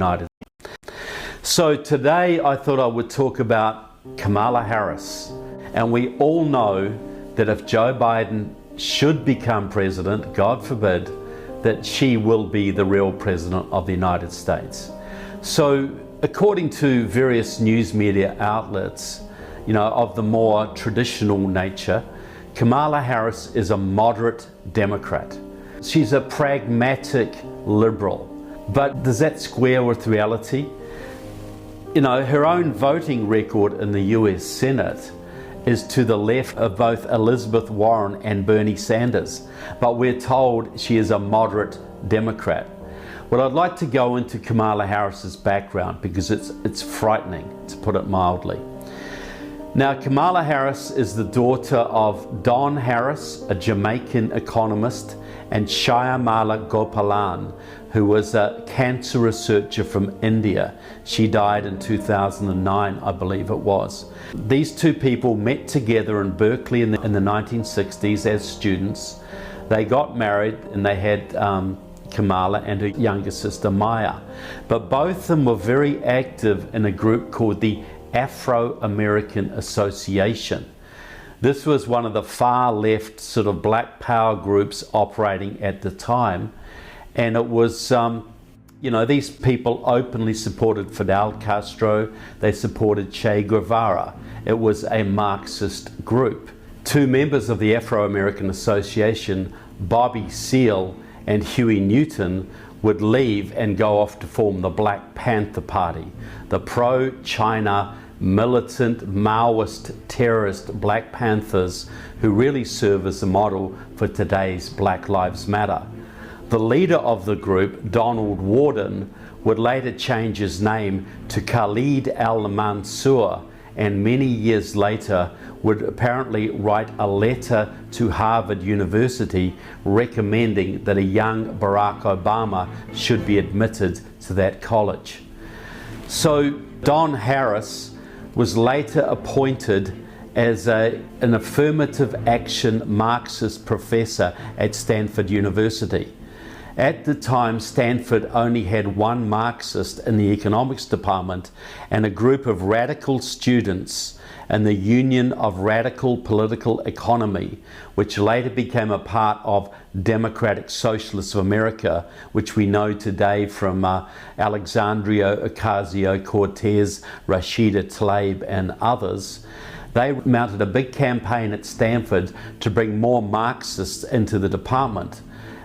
United States. So today I thought I would talk about Kamala Harris. And we all know that if Joe Biden should become president, God forbid, that she will be the real president of the United States. So according to various news media outlets, of the more traditional nature, Kamala Harris is a moderate Democrat. She's a pragmatic liberal. But does that square with reality? Her own voting record in the US Senate is to the left of both Elizabeth Warren and Bernie Sanders, but we're told she is a moderate Democrat. Well, I'd like to go into Kamala Harris's background because it's frightening, to put it mildly. Now, Kamala Harris is the daughter of Don Harris, a Jamaican economist, and Shyamala Gopalan, who was a cancer researcher from India. She died in 2009, I believe it was. These two people met together in Berkeley in the 1960s as students. They got married and they had Kamala and her younger sister Maya. But both of them were very active in a group called the Afro-American Association. This was one of the far left sort of black power groups operating at the time. And it was, these people openly supported Fidel Castro. They supported Che Guevara. It was a Marxist group. Two members of the Afro-American Association, Bobby Seale and Huey Newton, would leave and go off to form the Black Panther Party, the pro-China, militant, Maoist, terrorist Black Panthers who really serve as a model for today's Black Lives Matter. The leader of the group, Donald Loudon, would later change his name to Khalid al-Mansour, and many years later would apparently write a letter to Harvard University recommending that a young Barack Obama should be admitted to that college. So Don Harris was later appointed as an affirmative action Marxist professor at Stanford University. At the time, Stanford only had one Marxist in the economics department and a group of radical students in the Union of Radical Political Economy, which later became a part of Democratic Socialists of America, which we know today from Alexandria Ocasio-Cortez, Rashida Tlaib, and others. They mounted a big campaign at Stanford to bring more Marxists into the department.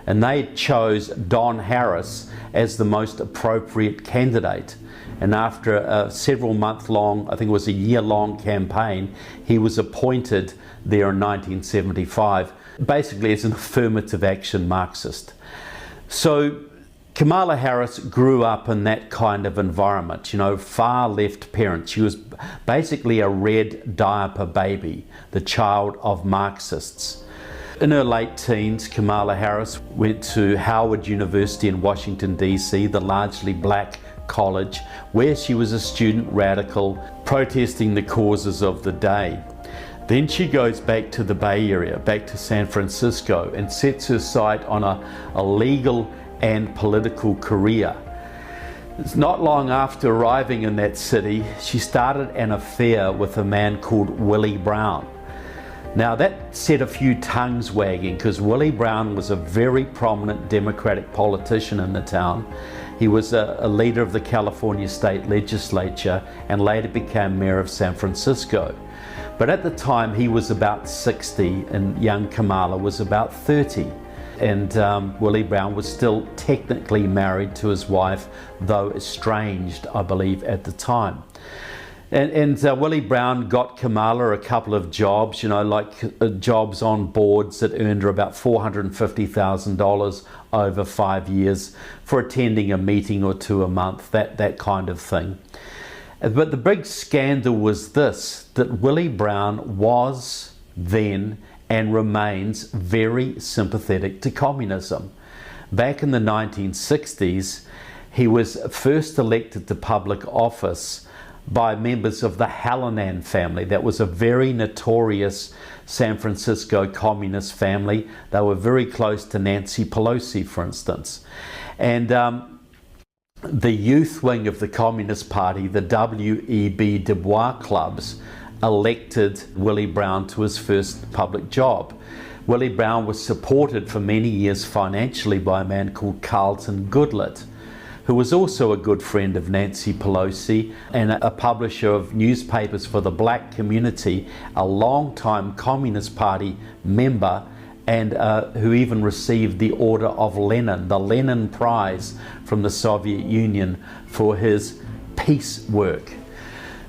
And they chose Don Harris as the most appropriate candidate. And after a several month long, I think it was a year-long campaign, he was appointed there in 1975, basically as an affirmative action Marxist. So Kamala Harris grew up in that kind of environment, far left parents. She was basically a red diaper baby, the child of Marxists. In her late teens, Kamala Harris went to Howard University in Washington, D.C., the largely black college, where she was a student radical protesting the causes of the day. Then she goes back to the Bay Area, back to San Francisco, and sets her sight on a legal and political career. It's not long after arriving in that city, she started an affair with a man called Willie Brown. Now that set a few tongues wagging because Willie Brown was a very prominent Democratic politician in the town. He was a leader of the California state legislature and later became mayor of San Francisco. But at the time he was about 60 and young Kamala was about 30. And Willie Brown was still technically married to his wife, though estranged, I believe, at the time. And Willie Brown got Kamala a couple of jobs, jobs on boards that earned her about $450,000 over 5 years for attending a meeting or two a month, that kind of thing. But the big scandal was this, that Willie Brown was then and remains very sympathetic to communism. Back in the 1960s, he was first elected to public office by members of the Hallinan family. That was a very notorious San Francisco communist family. They were very close to Nancy Pelosi, for instance. And the youth wing of the Communist Party, the W.E.B. Du Bois clubs, elected Willie Brown to his first public job. Willie Brown was supported for many years financially by a man called Carlton Goodlett, who was also a good friend of Nancy Pelosi and a publisher of newspapers for the black community, a long-time Communist Party member, and who even received the Order of Lenin, the Lenin Prize from the Soviet Union, for his peace work.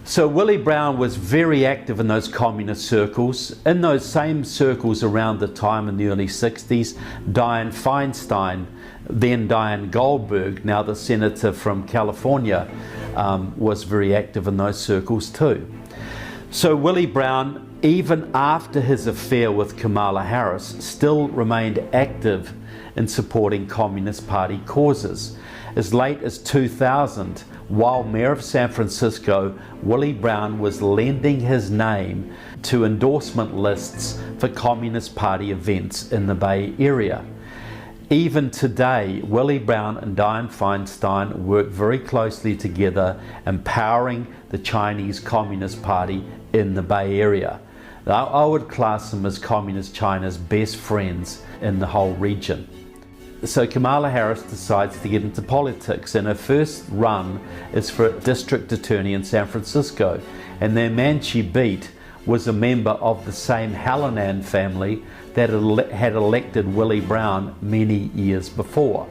So Willie Brown was very active in those communist circles. In those same circles around the time in the early 60s, Dianne Feinstein, then Diane Goldberg, now the senator from California, was very active in those circles too. So Willie Brown, even after his affair with Kamala Harris, still remained active in supporting Communist Party causes. As late as 2000, while mayor of San Francisco, Willie Brown was lending his name to endorsement lists for Communist Party events in the Bay Area. Even today, Willie Brown and Dianne Feinstein work very closely together, empowering the Chinese Communist Party in the Bay Area. I would class them as Communist China's best friends in the whole region. So Kamala Harris decides to get into politics, and her first run is for district attorney in San Francisco, and the man she beat was a member of the same Hallinan family that had elected Willie Brown many years before.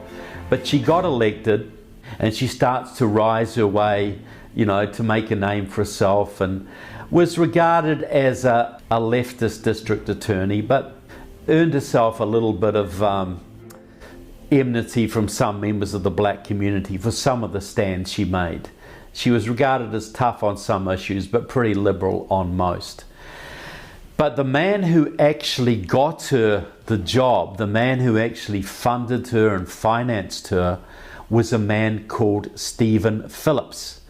But she got elected, and she starts to rise her way, to make a name for herself, and was regarded as a leftist district attorney, but earned herself a little bit of enmity from some members of the black community for some of the stands she made. She was regarded as tough on some issues, but pretty liberal on most. But the man who actually got her the job, the man who actually funded her and financed her, was a man called Stephen Phillips.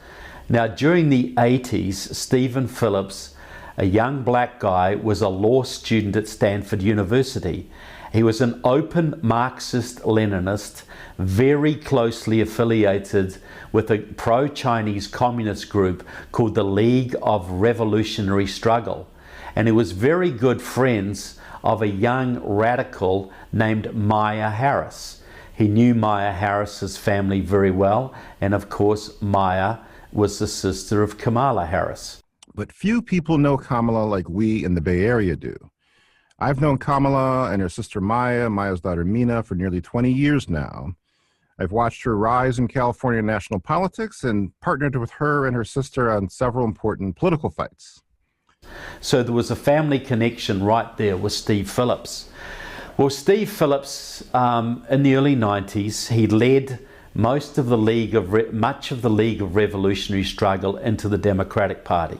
Now, during the 80s, Stephen Phillips, a young black guy, was a law student at Stanford University. He was an open Marxist-Leninist, very closely affiliated with a pro-Chinese communist group called the League of Revolutionary Struggle. And he was very good friends of a young radical named Maya Harris. He knew Maya Harris's family very well, and of course Maya was the sister of Kamala Harris. But few people know Kamala like we in the Bay Area do. I've known Kamala and her sister Maya, Maya's daughter Mina, for nearly 20 years now. I've watched her rise in California national politics and partnered with her and her sister on several important political fights. So there was a family connection right there with Steve Phillips. Well, Steve Phillips, in the early 90s, he led much of the League of Revolutionary Struggle into the Democratic Party.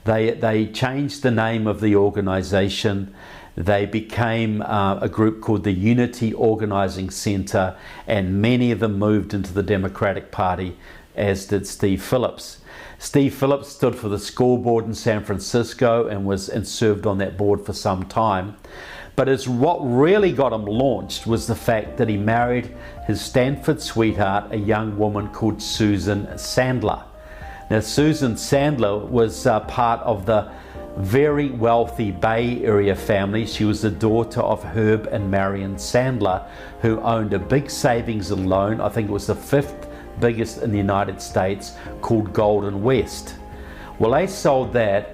They changed the name of the organization. They became a group called the Unity Organizing Center, and many of them moved into the Democratic Party, as did Steve Phillips. Steve Phillips stood for the school board in San Francisco and served on that board for some time. But what really got him launched was the fact that he married his Stanford sweetheart, a young woman called Susan Sandler. Now, Susan Sandler was part of the very wealthy Bay Area family. She was the daughter of Herb and Marion Sandler, who owned a big savings and loan, I think it was the 5th biggest in the United States, called Golden West. Well, they sold that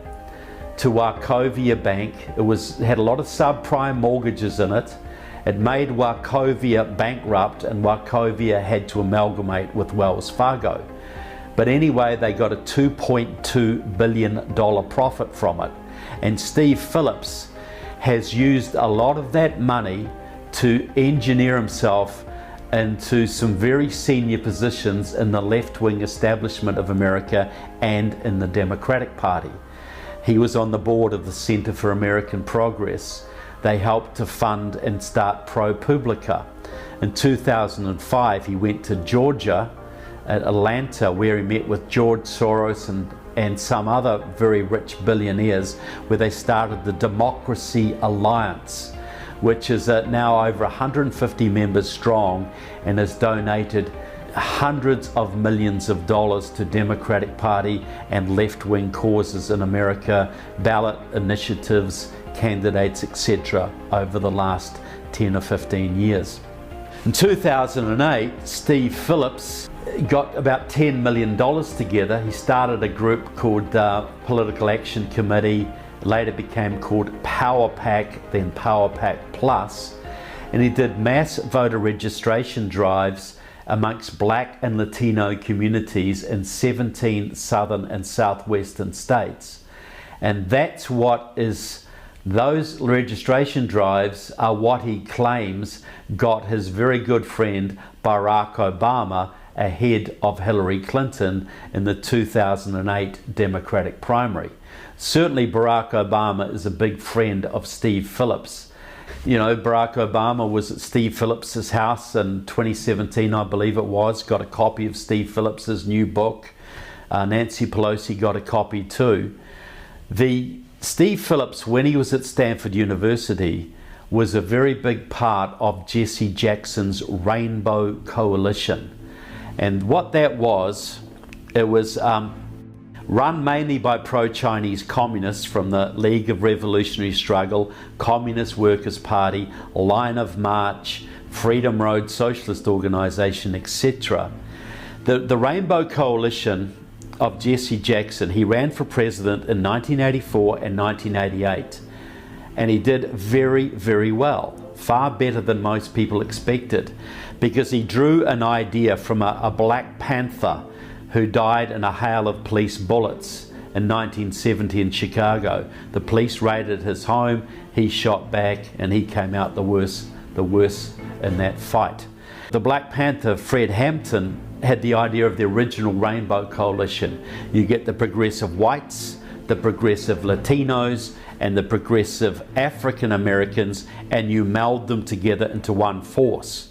to Wachovia Bank. It had a lot of subprime mortgages in it. It made Wachovia bankrupt, and Wachovia had to amalgamate with Wells Fargo. But anyway, they got a $2.2 billion profit from it. And Steve Phillips has used a lot of that money to engineer himself into some very senior positions in the left-wing establishment of America and in the Democratic Party. He was on the board of the Center for American Progress. They helped to fund and start ProPublica. In 2005, he went to Georgia, at Atlanta, where he met with George Soros and some other very rich billionaires, where they started the Democracy Alliance, which is now over 150 members strong and has donated hundreds of millions of dollars to Democratic Party and left-wing causes in America, ballot initiatives, candidates, etc. over the last 10 or 15 years. In 2008, Steve Phillips got about $10 million together. He started a group called Political Action Committee, later became called Power PAC, then Power PAC Plus, and he did mass voter registration drives amongst Black and Latino communities in 17 southern and southwestern states. And that's what is, those registration drives are what he claims got his very good friend Barack Obama ahead of Hillary Clinton in the 2008 Democratic primary. Certainly Barack Obama is a big friend of Steve Phillips. You know, Barack Obama was at Steve Phillips's house in 2017, I believe it was, got a copy of Steve Phillips's new book. Nancy Pelosi got a copy too. Steve Phillips, when he was at Stanford University, was a very big part of Jesse Jackson's Rainbow Coalition. And what that was, it was run mainly by pro-Chinese communists from the League of Revolutionary Struggle, Communist Workers' Party, Line of March, Freedom Road Socialist Organization, etc. The Rainbow Coalition of Jesse Jackson, he ran for president in 1984 and 1988, and he did very, very well, far better than most people expected, because he drew an idea from a Black Panther who died in a hail of police bullets in 1970 in Chicago. The police raided his home, he shot back, and he came out the worse in that fight. The Black Panther, Fred Hampton, had the idea of the original Rainbow Coalition. You get the progressive whites, the progressive Latinos, and the progressive African Americans, and you meld them together into one force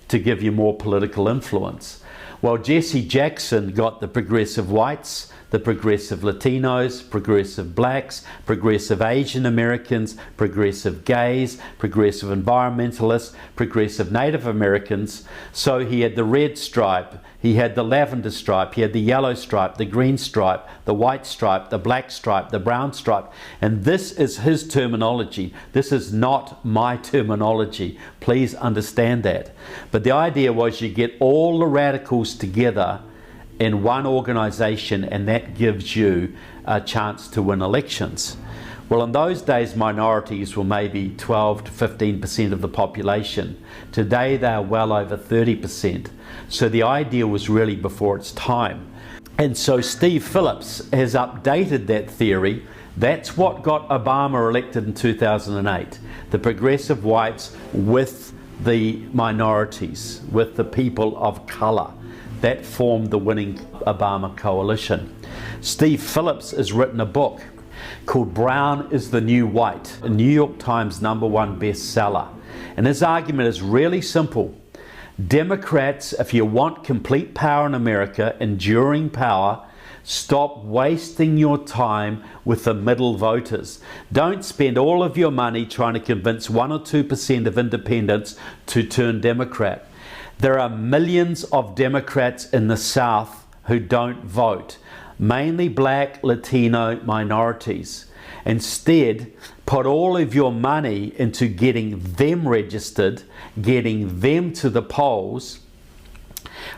to give you more political influence. Well, Jesse Jackson got the progressive whites, the progressive Latinos, progressive blacks, progressive Asian Americans, progressive gays, progressive environmentalists, progressive Native Americans. So he had the red stripe, he had the lavender stripe, he had the yellow stripe, the green stripe, the white stripe, the black stripe, the brown stripe. And this is his terminology. This is not my terminology. Please understand that. But the idea was you get all the radicals together in one organization, and that gives you a chance to win elections. Well, in those days, minorities were maybe 12 to 15% of the population. Today, they are well over 30%. So the idea was really before its time. And so Steve Phillips has updated that theory. That's what got Obama elected in 2008. The progressive whites with the minorities, with the people of color. That formed the winning Obama coalition. Steve Phillips has written a book called Brown is the New White, a New York Times #1 bestseller. And his argument is really simple. Democrats, if you want complete power in America, enduring power, stop wasting your time with the middle voters. Don't spend all of your money trying to convince 1 or 2% of independents to turn Democrat. There are millions of Democrats in the South who don't vote, mainly black, Latino minorities. Instead, put all of your money into getting them registered, getting them to the polls,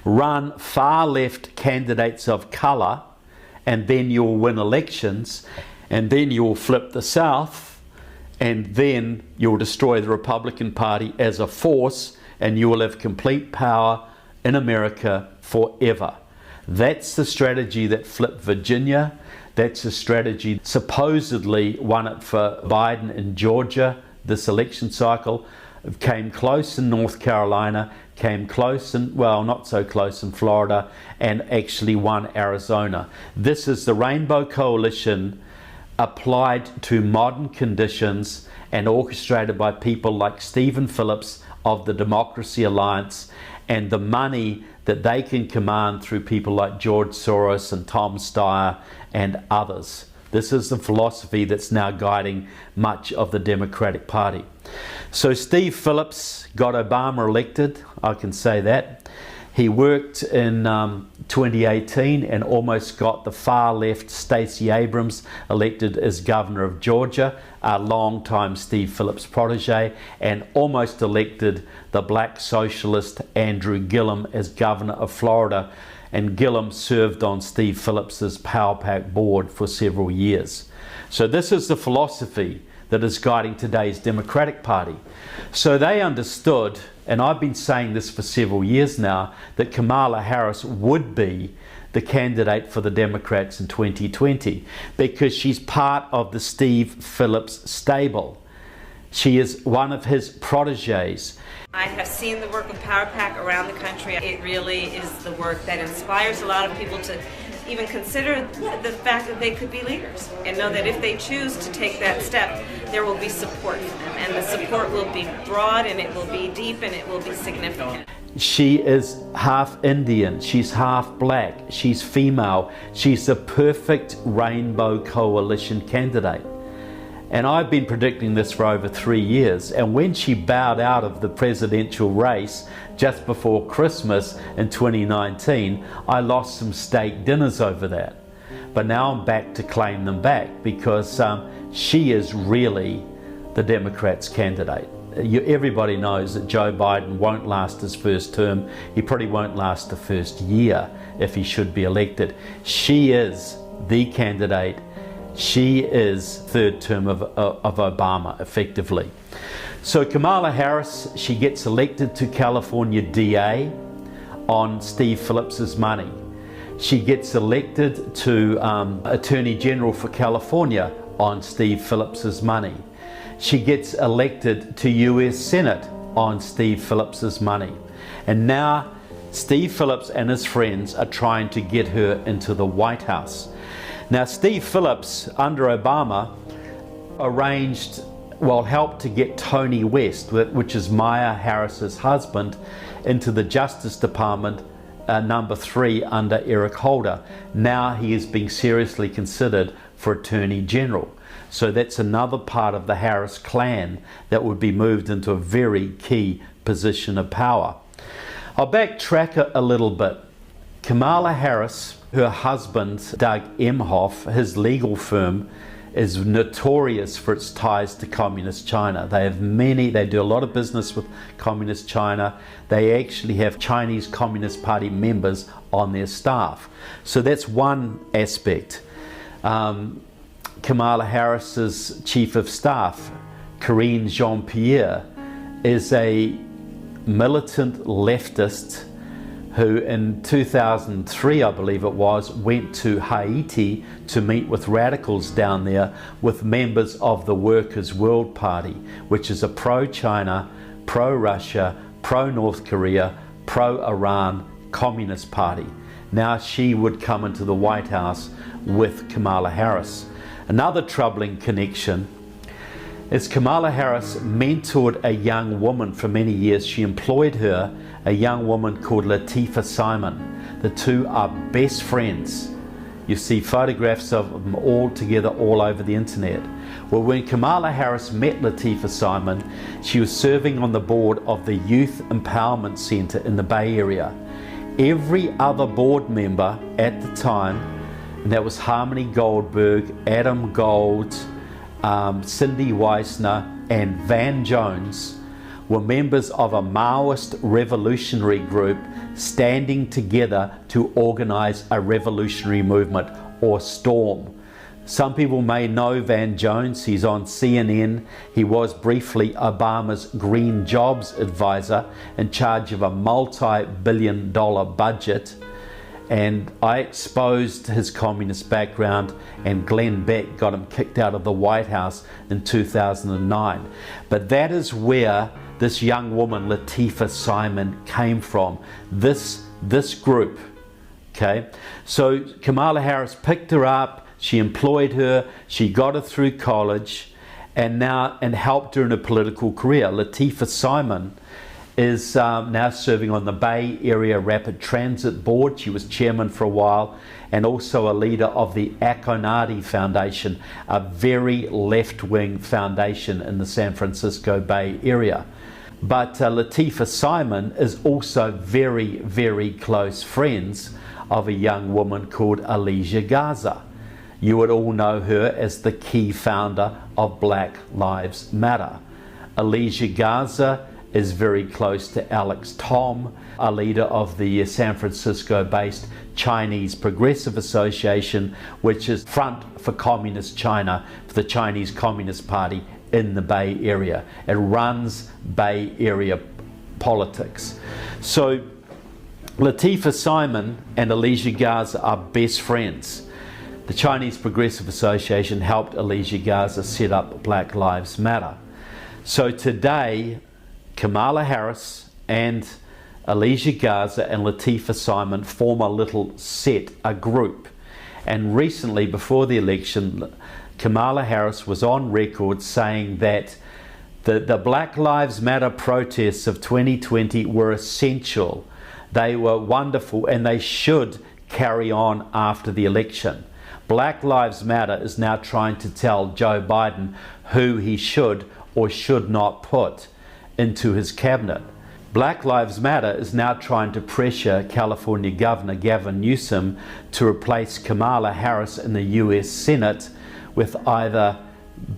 run far left candidates of color, and then you'll win elections, and then you'll flip the South, and then you'll destroy the Republican Party as a force, and you will have complete power in America forever. That's the strategy that flipped Virginia. That's the strategy supposedly won it for Biden in Georgia this election cycle. It came close in North Carolina, came close in, well, not so close in Florida, and actually won Arizona. This is the Rainbow Coalition applied to modern conditions and orchestrated by people like Stephen Phillips of the Democracy Alliance, and the money that they can command through people like George Soros and Tom Steyer and others. This is the philosophy that's now guiding much of the Democratic Party. So Steve Phillips got Obama elected, I can say that. He worked in 2018 and almost got the far-left Stacey Abrams elected as governor of Georgia, a long-time Steve Phillips protege, and almost elected the black socialist Andrew Gillum as governor of Florida. And Gillum served on Steve Phillips's Power Pack board for several years. So this is the philosophy that is guiding today's Democratic Party. So they understood, and I've been saying this for several years now, that Kamala Harris would be the candidate for the Democrats in 2020 because she's part of the Steve Phillips stable. She is one of his proteges. I have seen the work of Power Pack around the country. It really is the work that inspires a lot of people to even consider the fact that they could be leaders and know that if they choose to take that step, there will be support for them. And the support will be broad, and it will be deep, and it will be significant. She is half Indian, she's half black, she's female, she's the perfect rainbow coalition candidate. And I've been predicting this for over 3 years, and when she bowed out of the presidential race just before Christmas in 2019, I lost some steak dinners over that. But now I'm back to claim them back because she is really the Democrats' candidate. Everybody knows that Joe Biden won't last his first term. He probably won't last the first year if he should be elected. She is the candidate. She is third term of Obama, effectively. So Kamala Harris, she gets elected to California DA on Steve Phillips's money. She gets elected to Attorney General for California on Steve Phillips's money. She gets elected to US Senate on Steve Phillips's money. And now Steve Phillips and his friends are trying to get her into the White House. Now, Steve Phillips, under Obama, helped to get Tony West, which is Maya Harris's husband, into the Justice Department, number 3 under Eric Holder. Now he is being seriously considered for Attorney General. So that's another part of the Harris clan that would be moved into a very key position of power. I'll backtrack a little bit. Kamala Harris, her husband, Doug Emhoff, his legal firm is notorious for its ties to Communist China. They do a lot of business with Communist China. They actually have Chinese Communist Party members on their staff. So that's one aspect. Kamala Harris's chief of staff, Karine Jean-Pierre, is a militant leftist who in 2003, I believe it was, went to Haiti to meet with radicals down there with members of the Workers' World Party, which is a pro-China, pro-Russia, pro-North Korea, pro-Iran communist party. Now she would come into the White House with Kamala Harris. Another troubling connection is Kamala Harris mentored a young woman for many years. She employed her, a young woman called Latifah Simon. The two are best friends. You see photographs of them all together all over the internet. Well, when Kamala Harris met Latifah Simon, she was serving on the board of the Youth Empowerment Center in the Bay Area. Every other board member at the time, and that was Harmony Goldberg, Adam Gold, Cindy Weissner, and Van Jones, were members of a Maoist revolutionary group standing together to organize a revolutionary movement, or storm. Some people may know Van Jones. He's on CNN. He was briefly Obama's Green Jobs advisor in charge of a multi-billion-dollar budget. And I exposed his communist background, and Glenn Beck got him kicked out of the White House in 2009. But that is where this young woman, Latifah Simon, came from. This group, okay? So Kamala Harris picked her up, she employed her, she got her through college, and helped her in a political career. Latifah Simon is now serving on the Bay Area Rapid Transit Board. She was chairman for a while, and also a leader of the Akonadi Foundation, a very left-wing foundation in the San Francisco Bay Area. But Latifah Simon is also very, very close friends of a young woman called Alicia Garza. You would all know her as the key founder of Black Lives Matter. Alicia Garza is very close to Alex Tom, a leader of the San Francisco-based Chinese Progressive Association, which is front for Communist China, for the Chinese Communist Party in the Bay Area. It runs Bay Area politics. So Latifah Simon and Alicia Garza are best friends. The Chinese Progressive Association helped Alicia Garza set up Black Lives Matter. So today, Kamala Harris and Alicia Garza and Latifah Simon form a little set, a group. And recently, before the election, Kamala Harris was on record saying that the Black Lives Matter protests of 2020 were essential. They were wonderful and they should carry on after the election. Black Lives Matter is now trying to tell Joe Biden who he should or should not put into his cabinet. Black Lives Matter is now trying to pressure California Governor Gavin Newsom to replace Kamala Harris in the US Senate with either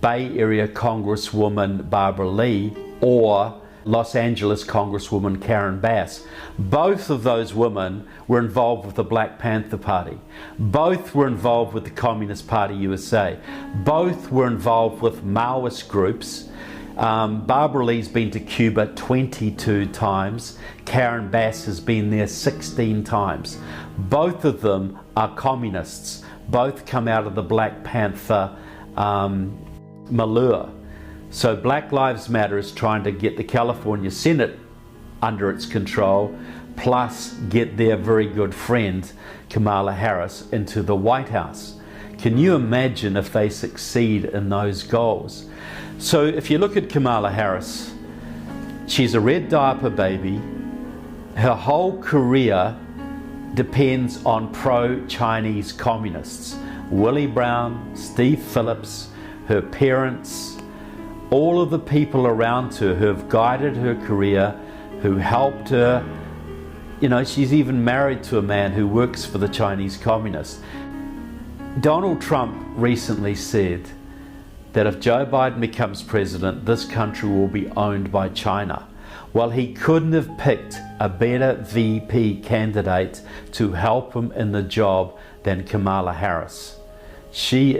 Bay Area Congresswoman Barbara Lee or Los Angeles Congresswoman Karen Bass. Both of those women were involved with the Black Panther Party. Both were involved with the Communist Party USA. Both were involved with Maoist groups. Barbara Lee's been to Cuba 22 times. Karen Bass has been there 16 times. Both of them are communists. Both come out of the Black Panther milieu. So Black Lives Matter is trying to get the California Senate under its control, plus get their very good friend Kamala Harris into the White House. Can you imagine if they succeed in those goals? So if you look at Kamala Harris, she's a red diaper baby. Her whole career depends on pro-Chinese communists. Willie Brown, Steve Phillips, her parents, all of the people around her who have guided her career, who helped her. You know, she's even married to a man who works for the Chinese communists. Donald Trump recently said that if Joe Biden becomes president, this country will be owned by China. Well, he couldn't have picked a better VP candidate to help him in the job than Kamala Harris. She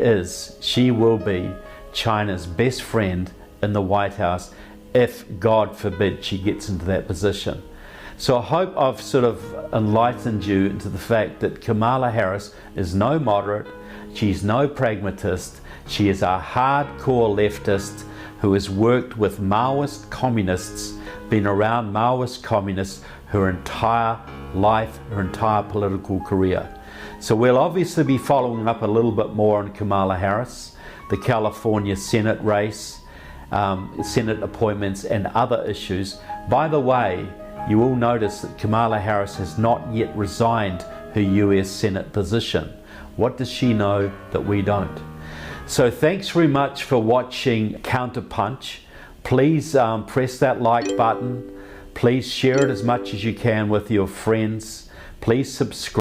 will be China's best friend in the White House if, God forbid, she gets into that position. So I hope I've sort of enlightened you into the fact that Kamala Harris is no moderate, she's no pragmatist, she is a hardcore leftist who has worked with Maoist communists, been around Maoist communists her entire life, her entire political career. So we'll obviously be following up a little bit more on Kamala Harris, the California Senate race, Senate appointments and other issues. By the way, you will notice that Kamala Harris has not yet resigned her US Senate position. What does she know that we don't? So thanks very much for watching Counterpunch. Please press that like button. Please share it as much as you can with your friends. Please subscribe.